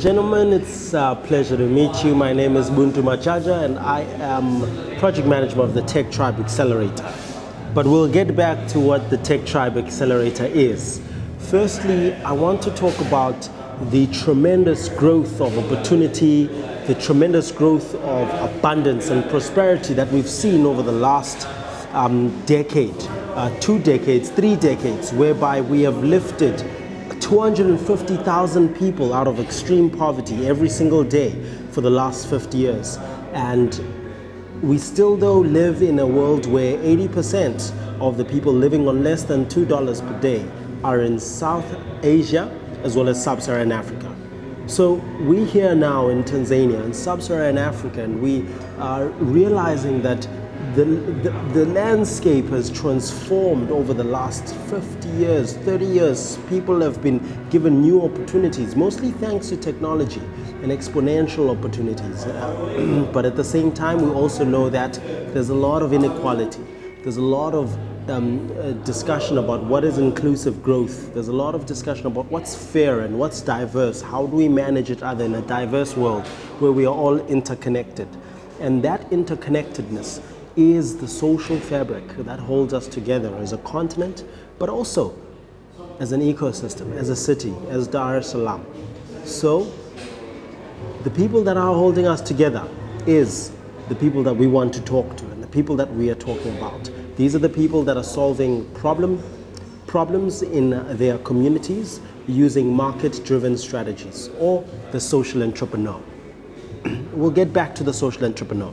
gentlemen, it's a pleasure to meet you. My name is Buntu Machaja and I am project manager of the Techtribe Accelerator. But we'll get back to what the Techtribe Accelerator is. Firstly, I want to talk about the tremendous growth of opportunity, the tremendous growth of abundance and prosperity that we've seen over the last decade, 2 decades, 3 decades, whereby we have lifted 250,000 people out of extreme poverty every single day for the last 50 years. And we still though live in a world where 80% of the people living on less than $2 per day are in South Asia as well as Sub-Saharan Africa. So we here now in Tanzania and Sub-Saharan Africa, and we are realizing that the landscape has transformed over the last 50 years, 30 years. People have been given new opportunities, mostly thanks to technology and exponential opportunities. But at the same time, we also know that there's a lot of inequality. There's a lot of discussion about what is inclusive growth. There's a lot of discussion about what's fair and what's diverse. How do we manage each other in a diverse world where we are all interconnected? And that interconnectedness is the social fabric that holds us together as a continent, but also as an ecosystem, as a city, as Dar es Salaam. So the people that are holding us together is the people that we want to talk to and the people that we are talking about. These are the people that are solving problems in their communities using market-driven strategies, or the social entrepreneur. We'll get back to the social entrepreneur.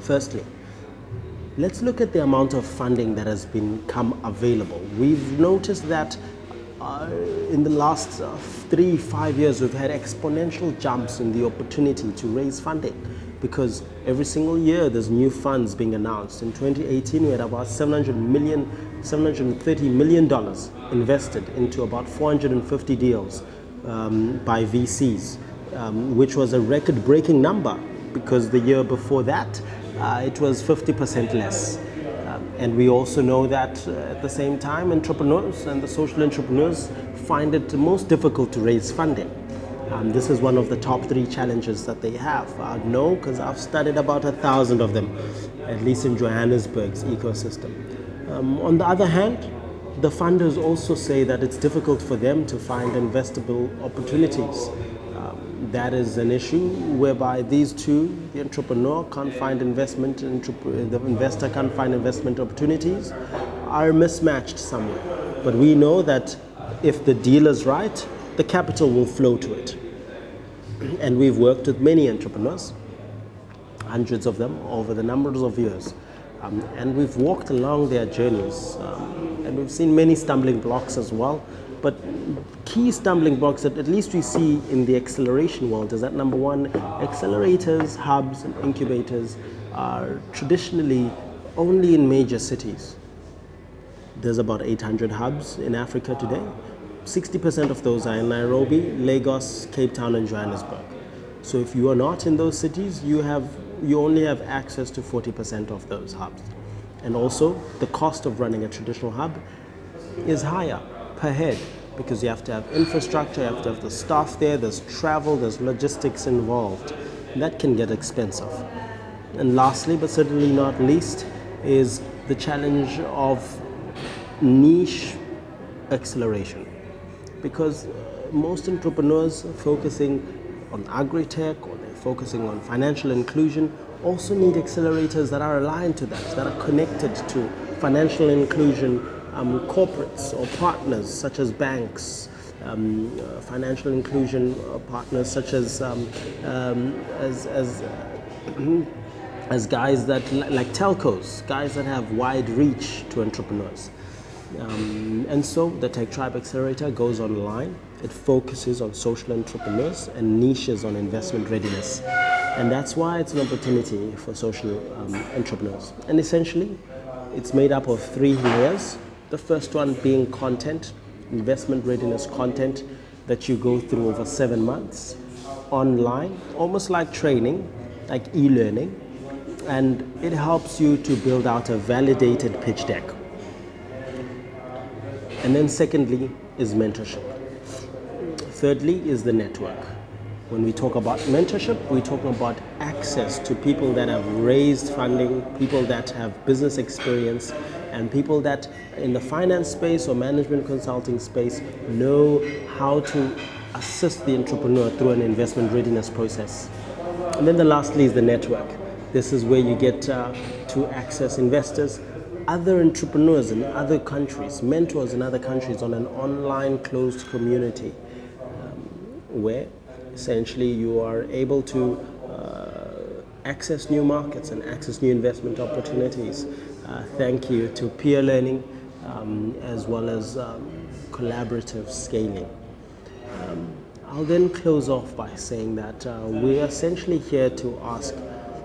Firstly, let's look at the amount of funding that has become available. We've noticed that in the last 3-5 years, we've had exponential jumps in the opportunity to raise funding, because every single year there's new funds being announced. In 2018, we had about $730 million invested into about 450 deals by VCs, which was a record-breaking number, because the year before that, it was 50% less. And we also know that at the same time, entrepreneurs and the social entrepreneurs find it most difficult to raise funding. This is one of the top 3 challenges that they have. I know because I've studied about 1,000 of them, at least in Johannesburg's ecosystem. On the other hand, the funders also say that it's difficult for them to find investable opportunities. That is an issue whereby these two, the entrepreneur can't find investment, the investor can't find investment opportunities, are mismatched somewhere. But we know that if the deal is right, the capital will flow to it. And we've worked with many entrepreneurs, hundreds of them over the numbers of years. And we've walked along their journeys, and we've seen many stumbling blocks as well. But key stumbling blocks that at least we see in the acceleration world is that, number one, accelerators, hubs, and incubators are traditionally only in major cities. There's about 800 hubs in Africa today. 60% of those are in Nairobi, Lagos, Cape Town, and Johannesburg. So if you are not in those cities, you only have access to 40% of those hubs. And also, the cost of running a traditional hub is higher per head, because you have to have infrastructure, you have to have the staff there, there's travel, there's logistics involved. And that can get expensive. And lastly, but certainly not least, is the challenge of niche acceleration. Because most entrepreneurs focusing on agri-tech, or they're focusing on financial inclusion, also need accelerators that are aligned to that are connected to financial inclusion, corporates or partners such as banks, financial inclusion partners such as guys that like telcos, guys that have wide reach to entrepreneurs. And so the Techtribe Accelerator goes online. It focuses on social entrepreneurs and niches on investment readiness. And that's why it's an opportunity for social entrepreneurs. And essentially, it's made up of 3 layers. The first one being content, investment readiness content that you go through over 7 months online, almost like training, like e-learning, and it helps you to build out a validated pitch deck. And then secondly is mentorship. Thirdly is the network. When we talk about mentorship, we're talking about access to people that have raised funding, people that have business experience, and people that in the finance space or management consulting space know how to assist the entrepreneur through an investment readiness process. And then the lastly is the network. This is where you get to access investors, other entrepreneurs in other countries, mentors in other countries on an online closed community where essentially you are able to access new markets and access new investment opportunities. Thank you to peer learning as well as collaborative scaling. I'll then close off by saying that we're essentially here to ask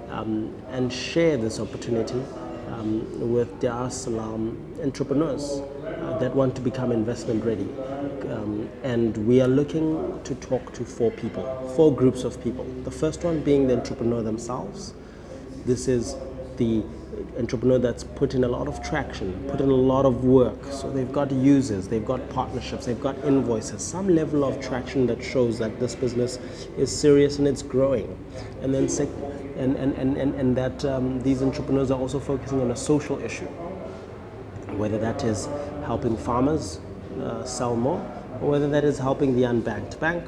and share this opportunity with Dar es Salaam entrepreneurs that want to become investment ready. And we are looking to talk to four groups of people. The first one being the entrepreneur themselves. This is the entrepreneur that's put in a lot of traction, put in a lot of work. So they've got users, they've got partnerships, they've got invoices, some level of traction that shows that this business is serious and it's growing. And then these entrepreneurs are also focusing on a social issue, whether that is helping farmers sell more, or whether that is helping the unbanked bank,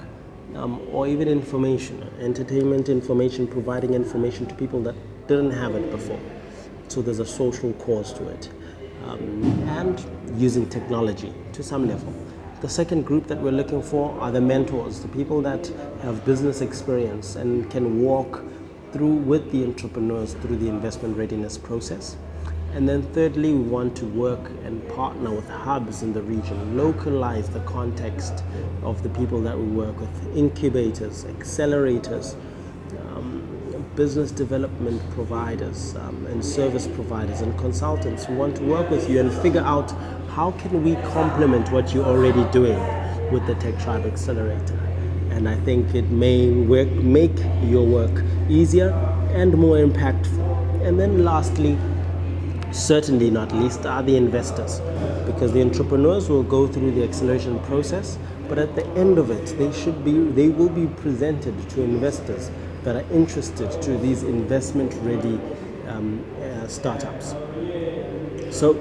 or even information, entertainment information, providing information to people that didn't have it before. So there's a social cause to it, and using technology to some level. The second group that we're looking for are the mentors, the people that have business experience and can walk through with the entrepreneurs through the investment readiness process. And then thirdly, we want to work and partner with hubs in the region, localize the context of the people that we work with, incubators, accelerators, business development providers, and service providers and consultants who want to work with you and figure out how can we complement what you're already doing with the Techtribe Accelerator. And I think it may make your work easier and more impactful. And then lastly, certainly not least, are the investors, because the entrepreneurs will go through the acceleration process, but at the end of it, they will be presented to investors that are interested to these investment-ready startups. So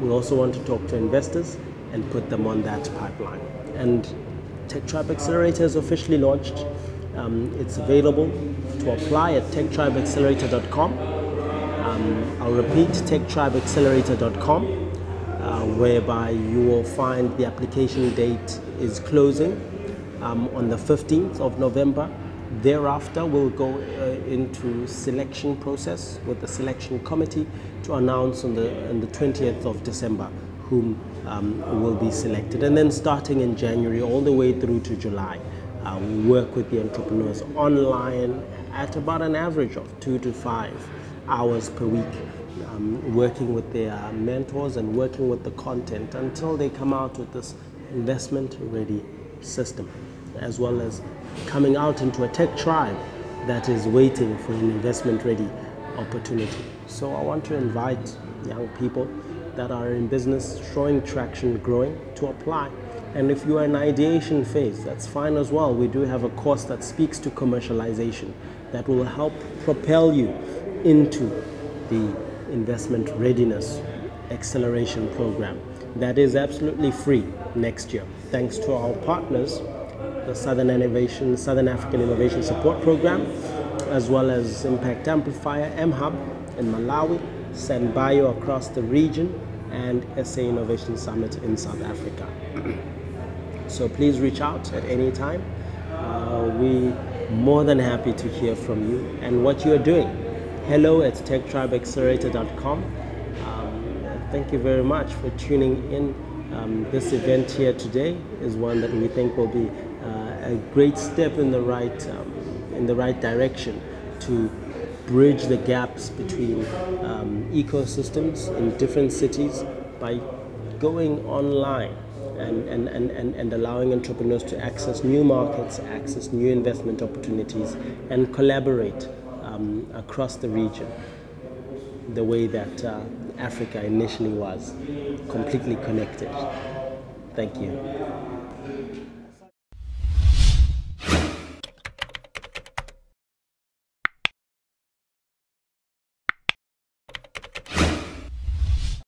we also want to talk to investors and put them on that pipeline. And Techtribe Accelerator is officially launched. It's available to apply at techtribeaccelerator.com. I'll repeat, techtribeaccelerator.com, whereby you will find the application date is closing on the 15th of November. Thereafter, we'll go into selection process with the selection committee to announce on the 20th of December whom will be selected. And then starting in January all the way through to July, we work with the entrepreneurs online at about an average of 2 to 5 hours per week, working with their mentors and working with the content until they come out with this investment-ready system, as well as coming out into a tech tribe that is waiting for an investment-ready opportunity. So I want to invite young people that are in business, showing traction, growing, to apply. And if you are in ideation phase, that's fine as well. We do have a course that speaks to commercialization that will help propel you into the investment readiness acceleration program that is absolutely free next year, thanks to our partners, the Southern African Innovation Support Program, as well as Impact Amplifier, MHub in Malawi, Sanbayo across the region, and SA Innovation Summit in South Africa. So please reach out at any time. We're more than happy to hear from you and what you're doing. hello@techtribeaccelerator.com. Thank you very much for tuning in. This event here today is one that we think will be a great step in the right direction to bridge the gaps between ecosystems in different cities by going online and allowing entrepreneurs to access new markets, access new investment opportunities, and collaborate across the region the way that Africa initially was, completely connected. Thank you.